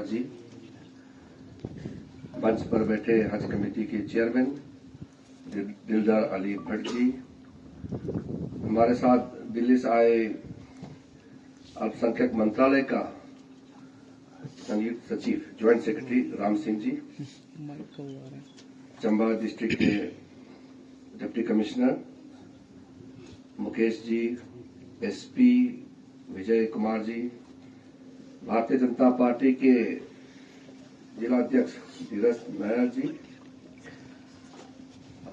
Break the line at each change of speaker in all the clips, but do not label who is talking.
जी, मंच पर बैठे हज कमेटी के चेयरमैन दिलदार अली भट्ट जी, हमारे साथ दिल्ली से आए अल्पसंख्यक मंत्रालय का संयुक्त सचिव joint secretary Ram Singh ji, Chamba district के deputy commissioner Mukesh ji, SP Vijay Kumar ji, Bharatiya Janata party के जिला अध्यक्ष धीरज नायर जी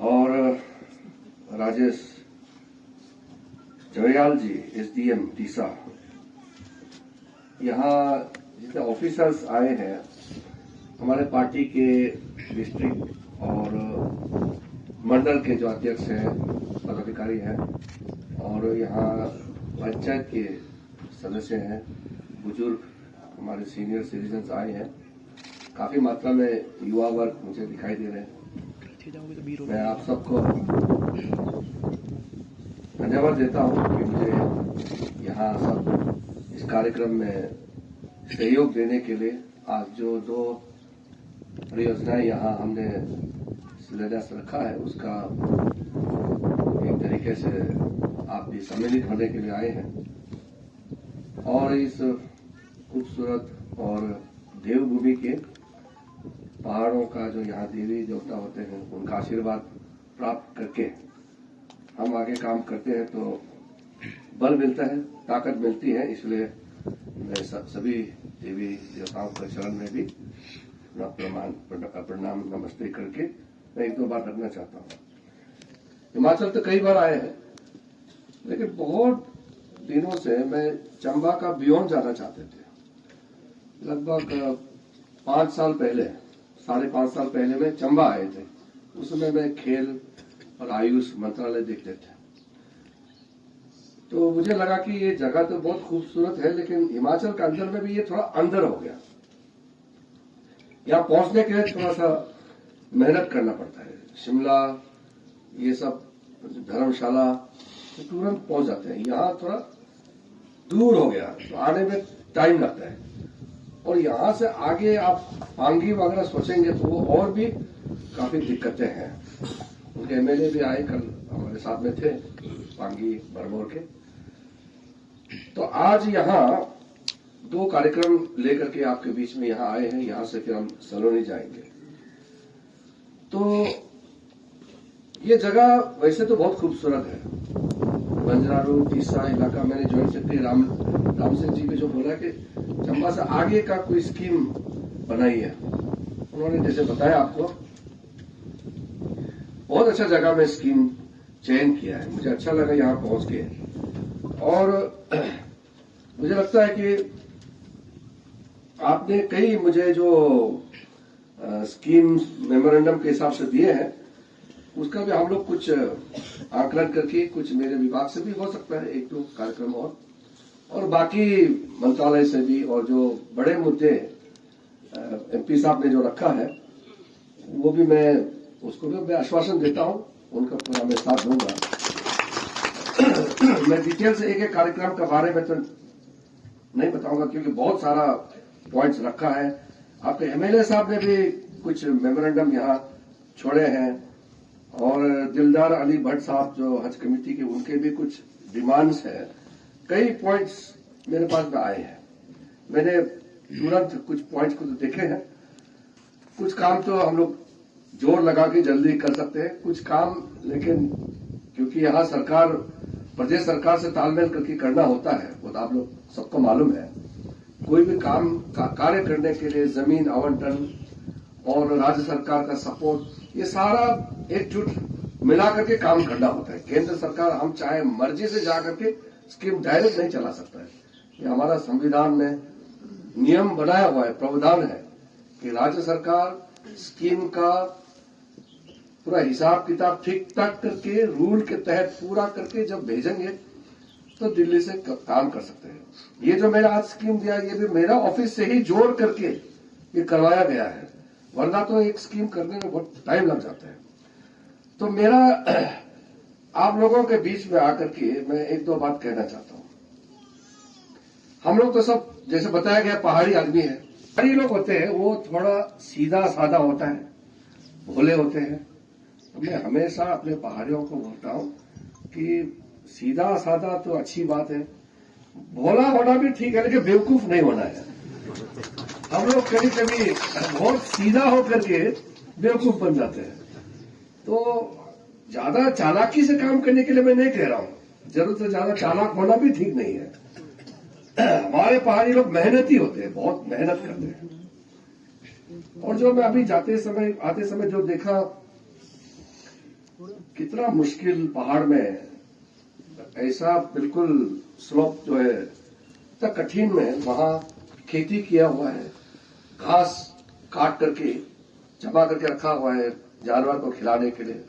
और राजेश जवेयाल जी, एसडीएम टीसा, यहाँ जितने ऑफिसर्स आए हैं, हमारे पार्टी के डिस्ट्रिक्ट और मंडल के जो अध्यक्ष हैं, पदाधिकारी हैं, और यहाँ पंचायत के सदस्य हैं, बुजुर्ग हमारे सीनियर सिटीजन्स आए हैं, काफी मात्रा में युवा वर्ग मुझे दिखाई दे रहे हैं। मैं आप सबको धन्यवाद देता हूं कि मुझे यहाँ सब इस कार्यक्रम में सहयोग देने के लिए। आज जो 2 परियोजनाएं यहाँ हमने शिलान्यास रखा है, उसका एक तरीके से आप भी सम्मिलित होने के लिए आए हैं और इस खूबसूरत और देवभूमि के पहाड़ों का जो यहाँ देवी देवता होते हैं, उनका आशीर्वाद प्राप्त करके हम आगे काम करते हैं तो बल मिलता है, ताकत मिलती है। इसलिए मैं सभी देवी देवताओं के चरण में भी प्रणाम नमस्ते करके मैं 1-2 बार रखना चाहता हूँ। हिमाचल तो कई बार आए हैं, लेकिन बहुत दिनों से मैं चंबा का बियॉन्ड जाना चाहते थे। लगभग 5 साल पहले, 5.5 साल पहले मैं चंबा आए थे। उस समय मैं खेल और आयुष मंत्रालय देखते थे, तो मुझे लगा कि ये जगह तो बहुत खूबसूरत है, लेकिन हिमाचल के अंदर में भी ये थोड़ा अंदर हो गया। यहाँ पहुंचने के लिए थोड़ा सा मेहनत करना पड़ता है। शिमला, ये सब धर्मशाला तो तुरंत पहुंच जाते हैं, यहाँ थोड़ा दूर हो गया तो आने में टाइम लगता है। और यहां से आगे आप पांगी वगैरह सोचेंगे तो वो और भी काफी दिक्कतें हैं। उनके एमएलए भी आए, कल हमारे साथ में थे, पांगी भरमौर के। तो आज यहाँ 2 कार्यक्रम लेकर के आपके बीच में यहाँ आए हैं। यहाँ से फिर हम सलोनी जाएंगे। तो ये जगह वैसे तो बहुत खूबसूरत है। बंजरारू तीसरा इलाका, मैंने ज्वाइंट सेक्रेटरी राम सिंह जी को जो बोला कि चंबा से आगे का कोई स्कीम बनाई है, उन्होंने जैसे बताया आपको, बहुत अच्छा जगह में स्कीम चयन किया है। मुझे अच्छा लगा यहाँ पहुंच के, और मुझे लगता है कि आपने कई मुझे जो स्कीम मेमोरेंडम के हिसाब से दिए हैं, उसका भी हम लोग कुछ आकलन करके, कुछ मेरे विभाग से भी हो सकता है 1-2 कार्यक्रम और बाकी मंत्रालय से भी, और जो बड़े मुद्दे एमपी साहब ने जो रखा है, वो भी उसको भी मैं आश्वासन देता हूं, उनका पूरा मैं साथ दूंगा। मैं डिटेल से एक कार्यक्रम के बारे में तो नहीं बताऊंगा, क्योंकि बहुत सारा पॉइंट्स रखा है। आपके एमएलए साहब ने भी कुछ मेमोरेंडम यहाँ छोड़े हैं, और दिलदार अली भट्ट साहब जो हज कमेटी के, उनके भी कुछ डिमांड्स है। कई पॉइंट्स मेरे पास में आए हैं। मैंने तुरंत कुछ पॉइंट्स को तो देखे हैं। कुछ काम तो हम लोग जोर लगा के जल्दी कर सकते हैं, कुछ काम लेकिन क्योंकि यहाँ सरकार, प्रदेश सरकार से तालमेल करके करना होता है, वो तो आप लोग सबको मालूम है। कोई भी काम का कार्य करने के लिए जमीन आवंटन और राज्य सरकार का सपोर्ट, ये सारा एकजुट मिला करके काम करना होता है। केंद्र सरकार हम चाहे मर्जी से जा करके स्कीम डायरेक्ट नहीं चला सकता है। ये हमारा संविधान में नियम बनाया हुआ है, प्रावधान है कि राज्य सरकार स्कीम का पूरा हिसाब किताब ठीक ठाक करके, रूल के तहत पूरा करके जब भेजेंगे तो दिल्ली से काम कर सकते हैं। ये जो मैंने आज स्कीम दिया, ये भी मेरा ऑफिस से ही जोड़ करके ये करवाया गया है, वरना तो एक स्कीम करने में बहुत टाइम लग जाता है। तो मेरा आप लोगों के बीच में आकर के मैं 1-2 बात कहना चाहता हूं। हम लोग तो सब, जैसे बताया गया, पहाड़ी आदमी है, पहाड़ी लोग होते हैं वो थोड़ा सीधा साधा होता है, भोले होते हैं। तो मैं हमेशा अपने पहाड़ियों को बोलता हूं कि सीधा साधा तो अच्छी बात है, भोला होना भी ठीक है, लेकिन बेवकूफ नहीं होना है। हम लोग कभी कभी बहुत सीधा होकर के बेवकूफ बन जाते हैं। तो ज्यादा चालाकी से काम करने के लिए मैं नहीं कह रहा हूं, जरूरत से ज्यादा चालाक होना भी ठीक नहीं है। हमारे पहाड़ी लोग मेहनती होते हैं, बहुत मेहनत करते हैं। और जो मैं अभी आते समय जो देखा, कितना मुश्किल पहाड़ में ऐसा बिल्कुल स्लोप जो है इतना कठिन में वहां खेती किया हुआ है, घास काट करके जमा करके रखा हुआ है जानवर को खिलाने के लिए।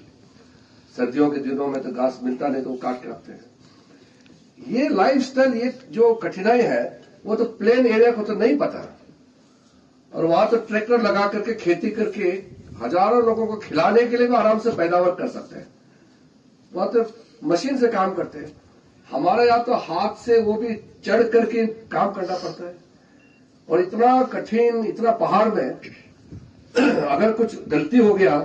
सर्दियों के दिनों में तो घास मिलता नहीं तो वो काट के रखते हैं। ये लाइफस्टाइल, ये जो कठिनाई है वो तो प्लेन एरिया को तो नहीं पता, और वहां तो ट्रैक्टर लगा करके खेती करके हजारों लोगों को खिलाने के लिए भी आराम से पैदावार कर सकते हैं। वहां तो मशीन से काम करते हैं। हमारे यहाँ तो हाथ से वो भी चढ़ करके काम करना पड़ता है, और इतना कठिन, इतना पहाड़ में अगर कुछ गलती हो गया,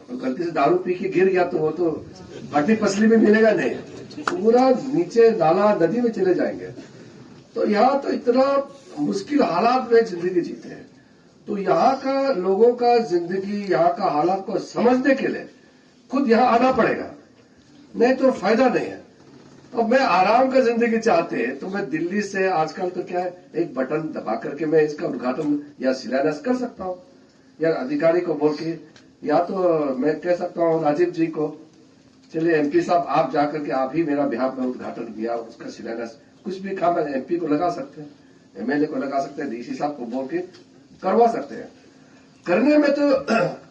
तो गलती से दारू पी के गिर गया तो वो तो हड्डी पसली में मिलेगा नहीं, पूरा नीचे नाला नदी में चले जाएंगे। तो यहाँ तो इतना मुश्किल हालात में जिंदगी जीते हैं। तो यहाँ का लोगों का जिंदगी, यहाँ का हालात को समझने के लिए खुद यहाँ आना पड़ेगा, नहीं तो फायदा नहीं है। तो मैं आराम का जिंदगी चाहते हैं तो मैं दिल्ली से आजकल तो क्या है, एक बटन दबा करके मैं इसका उद्घाटन या शिलान्यास कर सकता हूं, या अधिकारी को बोल के, या तो मैं कह सकता हूं राजीव जी को, चलिए एमपी साहब आप जाकर के आप ही मेरा बिहार में उद्घाटन किया, उसका शिलान्यास, कुछ भी काम है एमपी को लगा सकते हैं, एमएलए को लगा सकते हैं, डीसी साहब को बोल के करवा सकते हैं। करने में तो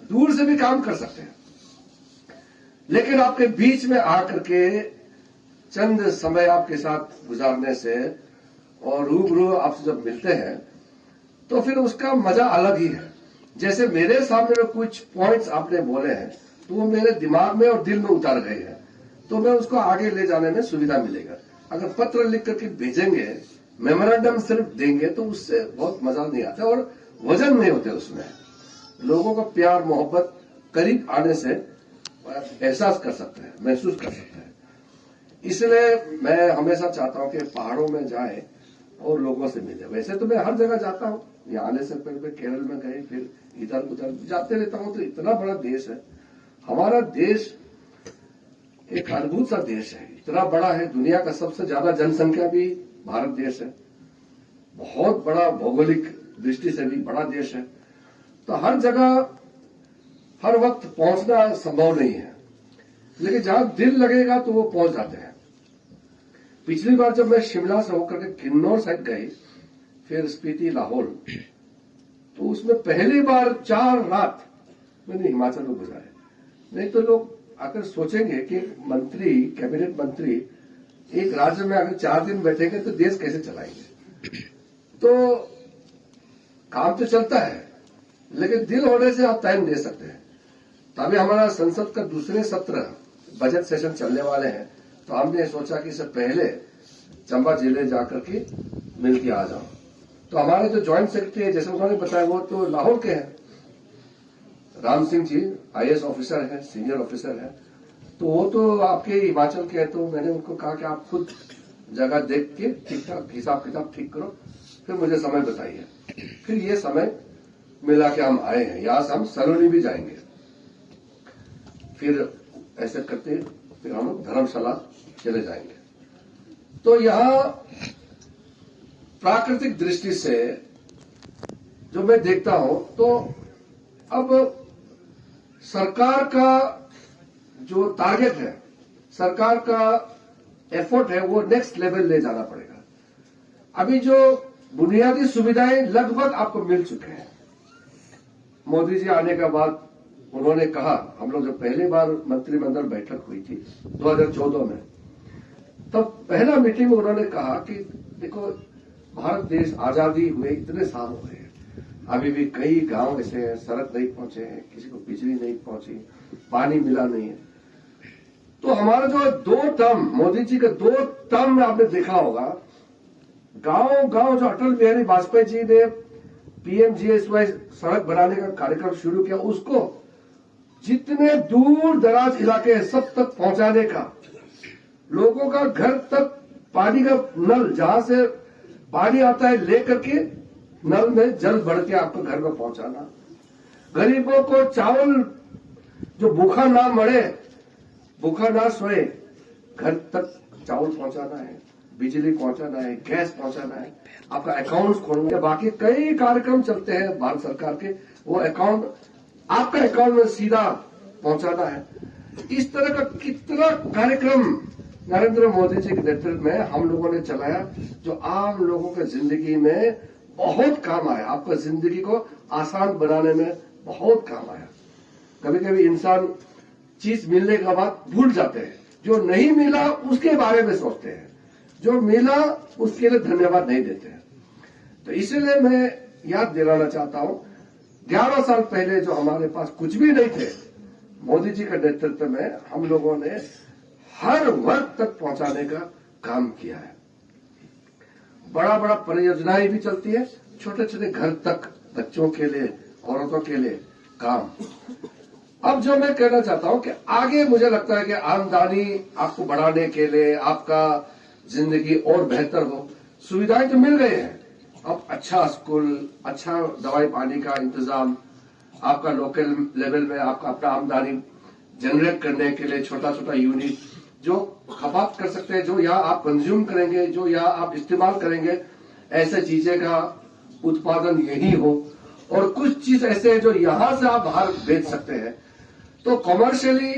दूर से भी काम कर सकते हैं, लेकिन आपके बीच में आकर के चंद समय आपके साथ गुजारने से और रूबरू आपसे जब मिलते हैं तो फिर उसका मजा अलग ही है। जैसे मेरे सामने में कुछ पॉइंट्स आपने बोले हैं तो वो मेरे दिमाग में और दिल में उतर गए हैं, तो मैं उसको आगे ले जाने में सुविधा मिलेगा। अगर पत्र लिख करके भेजेंगे, मेमोरेंडम सिर्फ देंगे तो उससे बहुत मजा नहीं आता और वजन नहीं होते उसमें। लोगों को प्यार मोहब्बत करीब आने से एहसास कर सकते हैं, महसूस कर सकते हैं। इसलिए मैं हमेशा चाहता हूं कि पहाड़ों में जाए और लोगों से मिले। वैसे तो मैं हर जगह जाता हूं, यहाँ आने से पहले केरल में गए, फिर इधर उधर जाते रहता हूं। तो इतना बड़ा देश है हमारा, देश एक अद्भुत सा देश है, इतना बड़ा है, दुनिया का सबसे ज्यादा जनसंख्या भी भारत देश है, बहुत बड़ा भौगोलिक दृष्टि से भी बड़ा देश है। तो हर जगह हर वक्त पहुंचना संभव नहीं है, लेकिन जहां दिल लगेगा तो वो पहुंच जाते हैं। पिछली बार जब मैं शिमला से होकर के किन्नौर साइड गई, फिर स्पीति लाहौल, तो उसमें पहली बार 4 रात मैंने हिमाचल में गुजारे। नहीं तो लोग अगर सोचेंगे कि मंत्री, कैबिनेट मंत्री एक राज्य में अगर 4 दिन बैठेंगे तो देश कैसे चलाएंगे। तो काम तो चलता है, लेकिन दिल होने से आप टाइम दे सकते हैं। तभी हमारा संसद का दूसरे सत्र बजट सेशन चलने वाले हैं, तो हमने सोचा कि इससे पहले चंबा जिले जाकर के मिल के आ जाओ। तो हमारे जो ज्वाइंट सेक्रेटरी है, जैसे उन्होंने बताया, वो तो लाहौर के हैं, राम सिंह जी आईएएस ऑफिसर है, सीनियर ऑफिसर है, तो वो तो आपके हिमाचल के हैं। तो मैंने उनको कहा कि आप खुद जगह देख के ठीक ठाक हिसाब किताब ठीक करो, फिर मुझे समय बताइए। फिर ये समय मिला के हम आए हैं, यहां से हम सलोनी भी जाएंगे। फिर ऐसे करते फिर हम धर्मशाला चले जाएंगे। तो यहां प्राकृतिक दृष्टि से जो मैं देखता हूं, तो अब सरकार का जो टारगेट है, सरकार का एफर्ट है, वो नेक्स्ट लेवल ले जाना पड़ेगा। अभी जो बुनियादी सुविधाएं लगभग आपको मिल चुके हैं। मोदी जी आने के बाद उन्होंने कहा, हम लोग जब पहली बार मंत्रिमंडल बैठक हुई थी 2014 में, तब पहला मीटिंग में उन्होंने कहा कि देखो, भारत देश आजादी हुए इतने साल हो गए, अभी भी कई गांव ऐसे हैं सड़क नहीं पहुंचे हैं, किसी को बिजली नहीं पहुंची, पानी मिला नहीं है। तो हमारा जो 2 टर्म, मोदी जी के 2 टर्म में आपने देखा होगा, गांव गांव जो अटल बिहारी वाजपेयी जी ने पीएमजीएसवाई सड़क बनाने का कार्यक्रम शुरू किया, उसको जितने दूर दराज इलाके हैं सब तक पहुंचाने का, लोगों का घर तक पानी का नल जहां से पानी आता है लेकर के नल में जल भर के आपको घर में पहुंचाना, गरीबों को चावल जो भूखा ना मरे, भूखा ना सोए, घर तक चावल पहुंचाना है, बिजली पहुंचाना है, गैस पहुंचाना है, आपका अकाउंट खोलना है, बाकी कई कार्यक्रम चलते हैं भारत सरकार के, वो अकाउंट आपका अकाउंट में सीधा पहुंचाना है। इस तरह का कितना कार्यक्रम नरेंद्र मोदी जी के नेतृत्व में हम लोगों ने चलाया, जो आम लोगों के जिंदगी में बहुत काम आया, आपका जिंदगी को आसान बनाने में बहुत काम आया। कभी कभी इंसान चीज मिलने के बाद भूल जाते हैं, जो नहीं मिला उसके बारे में सोचते हैं, जो मिला उसके लिए धन्यवाद नहीं देते हैं। तो इसीलिए मैं याद दिलाना चाहता हूं, 11 साल पहले जो हमारे पास कुछ भी नहीं थे, मोदी जी के नेतृत्व में हम लोगों ने हर वर्ग तक पहुंचाने का काम किया है। बड़ा बड़ा परियोजनाएं भी चलती है, छोटे छोटे घर तक बच्चों के लिए, औरतों के लिए काम। अब जो मैं कहना चाहता हूं कि आगे मुझे लगता है कि आमदनी आपको बढ़ाने के लिए, आपका जिंदगी और बेहतर हो, सुविधाएं तो मिल गई हैं। अब अच्छा स्कूल, अच्छा दवाई पानी का इंतजाम, आपका लोकल लेवल में आपका अपना आमदनी जनरेट करने के लिए छोटा छोटा यूनिट जो खपात कर सकते हैं, जो यहाँ आप कंज्यूम करेंगे, जो यहाँ आप इस्तेमाल करेंगे, ऐसे चीजें का उत्पादन यही हो। और कुछ चीज ऐसे हैं जो यहां से आप बाहर बेच सकते हैं। तो कॉमर्शियली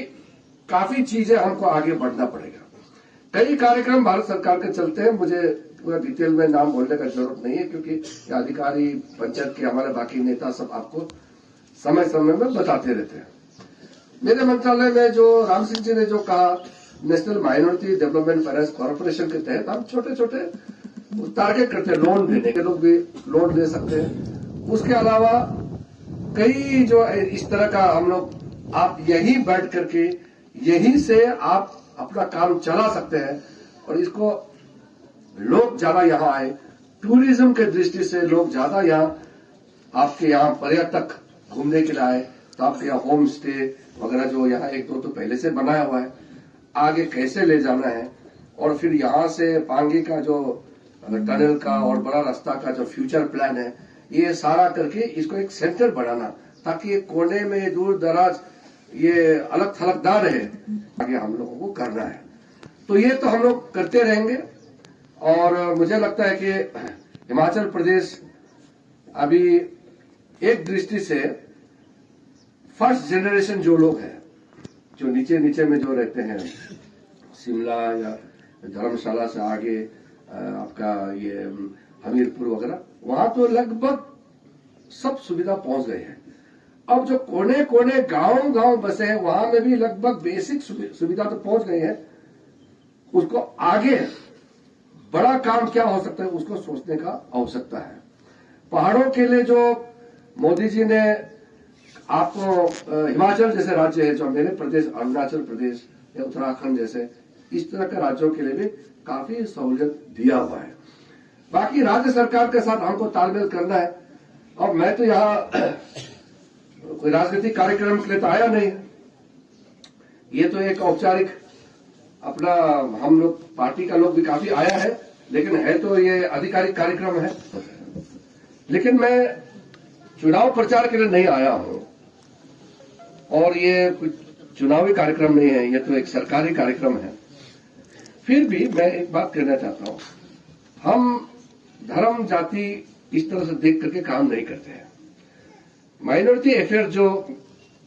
काफी चीजें हमको आगे बढ़ना पड़ेगा। कई कार्यक्रम भारत सरकार के चलते हैं, मुझे पूरा डिटेल में नाम बोलने का जरूरत नहीं है, क्योंकि अधिकारी, पंचायत के हमारे बाकी नेता सब आपको समय समय में बताते रहते हैं। मेरे मंत्रालय में जो राम सिंह जी ने जो कहा, national minority development finance corporation के तहत हम छोटे छोटे टारगेट करते हैं, लोन देने के लोग भी लोन दे सकते हैं। उसके अलावा कई जो इस तरह का हम लोग, आप यहीं बैठ करके यहीं से आप अपना काम चला सकते हैं और इसको लोग ज्यादा यहाँ आए, टूरिज्म के दृष्टि से लोग ज्यादा यहाँ आपके यहाँ पर्यटक घूमने के लिए आए, तो आपके यहाँ होम स्टे वगैरह जो यहाँ एक दो तो पहले से बनाया हुआ है, आगे कैसे ले जाना है, और फिर यहाँ से पांगी का जो टनल का और बड़ा रास्ता का जो फ्यूचर प्लान है, ये सारा करके इसको एक सेंटर बनाना, ताकि ये कोने में दूर दराज ये अलग थलग ना रहे, आगे हम लोगों को करना है। तो ये तो हम लोग करते रहेंगे। और मुझे लगता है कि हिमाचल प्रदेश अभी एक दृष्टि से फर्स्ट जनरेशन जो लोग हैं, जो नीचे नीचे में जो रहते हैं, शिमला या धर्मशाला से आगे आपका ये हमीरपुर वगैरह, वहां तो लगभग सब सुविधा पहुंच गए हैं। अब जो कोने कोने गांव गांव बसे हैं, वहां में भी लगभग बेसिक सुविधा तो पहुंच गई है। उसको आगे बड़ा काम क्या हो सकता है, उसको सोचने का आवश्यकता है। पहाड़ों के लिए जो मोदी जी ने आपको हिमाचल जैसे राज्य है, जो मेरे प्रदेश अरुणाचल प्रदेश या उत्तराखंड जैसे इस तरह के राज्यों के लिए भी काफी सहूलियत दिया हुआ है। बाकी राज्य सरकार के साथ हमको तालमेल करना है। और मैं तो यहाँ कोई राजनीतिक कार्यक्रम के लिए तो आया नहीं, ये तो एक औपचारिक अपना, हम लोग पार्टी का लोग भी काफी आया है, लेकिन है तो ये आधिकारिक कार्यक्रम है। लेकिन मैं चुनाव प्रचार के लिए नहीं आया हूं, और ये कुछ चुनावी कार्यक्रम नहीं है, ये तो एक सरकारी कार्यक्रम है। फिर भी मैं एक बात कहना चाहता हूं, हम धर्म जाति इस तरह से देख करके काम नहीं करते हैं। माइनॉरिटी अफेयर्स जो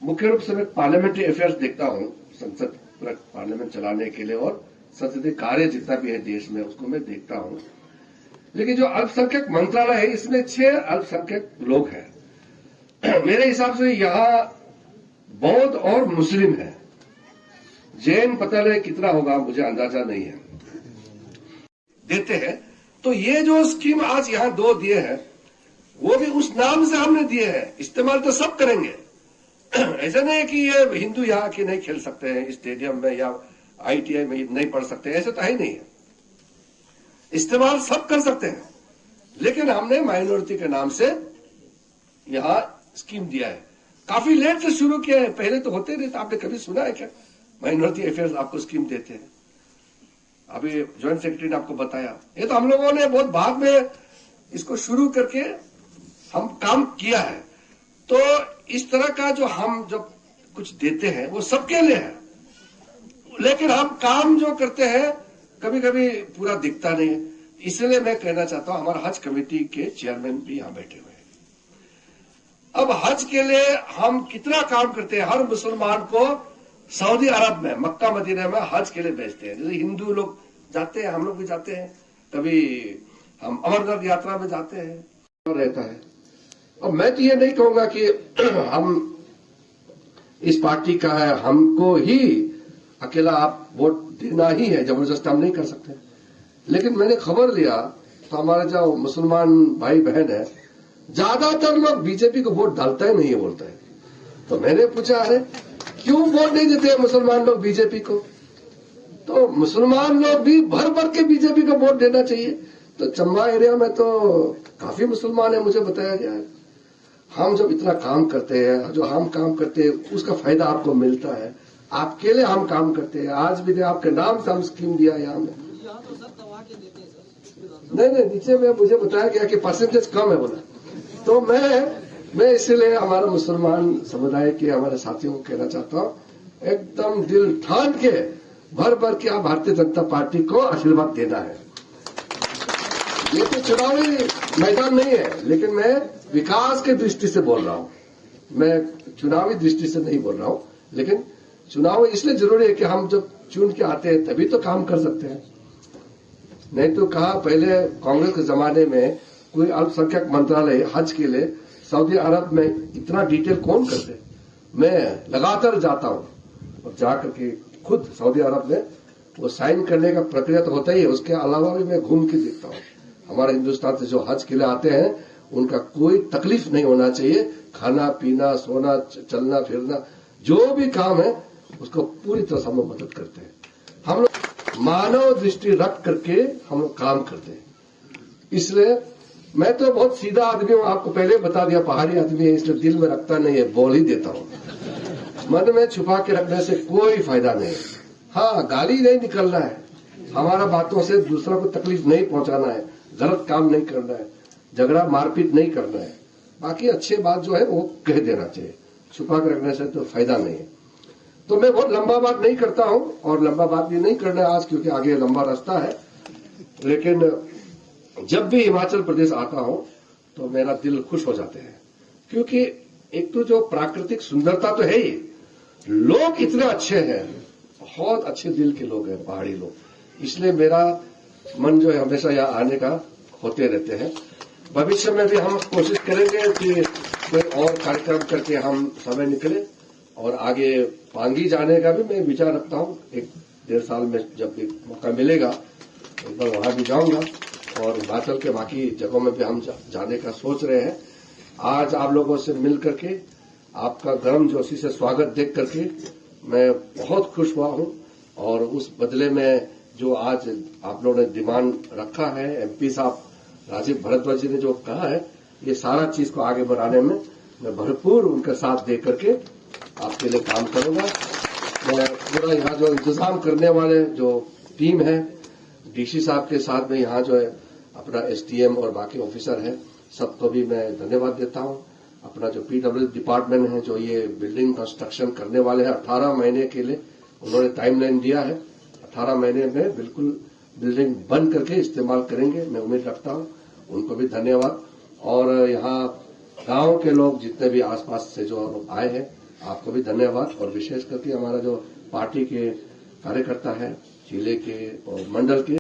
मुख्य रूप से मैं पार्लियामेंट्री अफेयर्स देखता हूं, संसद पार्लियामेंट चलाने के लिए, और संसदीय कार्य जितना भी है देश में उसको मैं देखता हूं। लेकिन जो अल्पसंख्यक मंत्रालय है, इसमें 6 अल्पसंख्यक लोग हैं। मेरे हिसाब से यहां बौद्ध और मुस्लिम है, जैन पता नहीं कितना होगा, मुझे अंदाजा नहीं है, देते हैं। तो ये जो स्कीम आज यहां 2 दिए हैं, वो भी उस नाम से हमने दिए हैं, इस्तेमाल तो सब करेंगे। ऐसा नहीं है कि ये हिंदू यहाँ के नहीं खेल सकते हैं स्टेडियम में या ITI में नहीं पढ़ सकते, ऐसा तो है ही नहीं है, इस्तेमाल सब कर सकते हैं। लेकिन हमने माइनॉरिटी के नाम से यहाँ स्कीम दिया है। काफी लेट से शुरू किया है, पहले तो होते नहीं था। आपने कभी सुना है क्या माइनॉरिटी अफेयर्स आपको स्कीम देते हैं? अभी ज्वाइंट सेक्रेटरी ने आपको बताया। ये तो हम लोगों ने बहुत बाद में इसको शुरू करके हम काम किया है। तो इस तरह का जो हम जब कुछ देते हैं वो सबके लिए है, लेकिन हम काम जो करते हैं कभी कभी पूरा दिखता नहीं है। इसलिए मैं कहना चाहता हूं, हमारा हज कमेटी के चेयरमैन भी यहां बैठे हुए हैं। अब हज के लिए हम कितना काम करते हैं। हर मुसलमान को सऊदी अरब में, मक्का मदीना में हज के लिए भेजते हैं। जैसे हिंदू लोग जाते हैं, हम लोग भी जाते हैं, कभी हम अमरनाथ यात्रा में जाते हैं, रहता है। और मैं तो ये नहीं कहूंगा कि हम इस पार्टी का है, हमको ही अकेला आप वोट देना ही है, जबरदस्ती हम नहीं कर सकते। लेकिन मैंने खबर लिया तो हमारे जो मुसलमान भाई बहन है, ज्यादातर लोग बीजेपी को वोट डालता ही नहीं है, बोलता है। तो मैंने पूछा, अरे क्यों वोट नहीं देते मुसलमान लोग बीजेपी को? तो मुसलमान लोग भी भर भर के बीजेपी को वोट देना चाहिए। तो चंबा एरिया में तो काफी मुसलमान है, मुझे बताया गया है। हम जब इतना काम करते हैं, जो हम काम करते हैं उसका फायदा आपको मिलता है। आपके लिए हम काम करते हैं। आज भी आपके नाम से हम स्कीम दिया यहाँ में। नहीं, नीचे में मुझे बताया गया कि परसेंटेज कम है बोला। तो मैं इसीलिए हमारा मुसलमान समुदाय के हमारे साथियों को कहना चाहता हूँ, एकदम दिल ठान के भर भर के आप भारतीय जनता पार्टी को आशीर्वाद देना है। ये तो चुनावी मैदान नहीं है, लेकिन मैं विकास के दृष्टि से बोल रहा हूं। मैं चुनावी दृष्टि से नहीं बोल रहा हूं, लेकिन चुनाव इसलिए जरूरी है कि हम जब चुन के आते हैं तभी तो काम कर सकते हैं। नहीं तो कहा, पहले कांग्रेस के जमाने में कोई अल्पसंख्यक मंत्रालय हज के लिए सऊदी अरब में इतना डिटेल कौन करते? मैं लगातार जाता हूं और जाकर के खुद सऊदी अरब में वो साइन करने का प्रक्रिया तो होता ही है, उसके अलावा भी मैं घूम के देखता हूं। हमारे हिंदुस्तान से जो हज के लिए आते हैं उनका कोई तकलीफ नहीं होना चाहिए। खाना पीना, सोना, चलना फिरना, जो भी काम है उसको पूरी तरह से हम लोग मदद करते हैं। हम लोग मानव दृष्टि रख करके हम लोग काम करते हैं। इसलिए मैं तो बहुत सीधा आदमी हूं, आपको पहले बता दिया, पहाड़ी आदमी है, इसलिए दिल में रखता नहीं है, बोल ही देता हूं। मन में छुपा के रखने से कोई फायदा नहीं है। हाँ, गाली नहीं निकलना है, हमारा बातों से दूसरा को तकलीफ नहीं पहुंचाना है, गलत काम नहीं करना है, झगड़ा मारपीट नहीं करना है। बाकी अच्छी बात जो है वो कह देना चाहिए, छुपा के रखने से तो फायदा नहीं है। तो मैं बहुत लंबा बात नहीं करता हूं, और लंबा बात भी नहीं करना है आज, क्योंकि आगे लंबा रास्ता है। लेकिन जब भी हिमाचल प्रदेश आता हूं तो मेरा दिल खुश हो जाते हैं, क्योंकि एक तो जो प्राकृतिक सुंदरता तो है ही, लोग इतने अच्छे हैं, बहुत अच्छे दिल के लोग हैं पहाड़ी लोग। इसलिए मेरा मन जो है हमेशा यहाँ आने का होते रहते हैं। भविष्य में भी हम कोशिश करेंगे कि कोई और कार्यक्रम करके हम समय निकले, और आगे पांगी जाने का भी मैं विचार रखता हूं। 1-1.5 साल में जब भी मौका मिलेगा एक बार वहां भी जाऊंगा, और हिमाचल के बाकी जगहों में भी हम जाने का सोच रहे हैं। आज आप लोगों से मिल करके, आपका गर्म जोशी से स्वागत देख करके मैं बहुत खुश हुआ हूं। और उस बदले में जो आज आप लोगों ने डिमांड रखा है, एमपी साहब राजीव भारद्वाज जी ने जो कहा है, ये सारा चीज को आगे बढ़ाने में मैं भरपूर उनका साथ दे करके आपके लिए काम करूंगा। मैं पूरा यहाँ जो इंतजाम करने वाले जो टीम है, डीसी साहब के साथ में यहाँ जो है अपना एसडीएम और बाकी ऑफिसर है, सबको भी मैं धन्यवाद देता हूं। अपना जो पीडब्ल्यू डिपार्टमेंट है, जो ये बिल्डिंग कंस्ट्रक्शन करने वाले हैं, 18 महीने के लिए उन्होंने टाइमलाइन दिया है। 18 महीने में बिल्कुल बिल्डिंग बंद करके इस्तेमाल करेंगे, मैं उम्मीद रखता हूं। उनको भी धन्यवाद। और यहाँ गांव के लोग जितने भी आसपास से जो लोग आए हैं, आपको भी धन्यवाद। और विशेष करके हमारा जो पार्टी के कार्यकर्ता है, जिले के और मंडल के,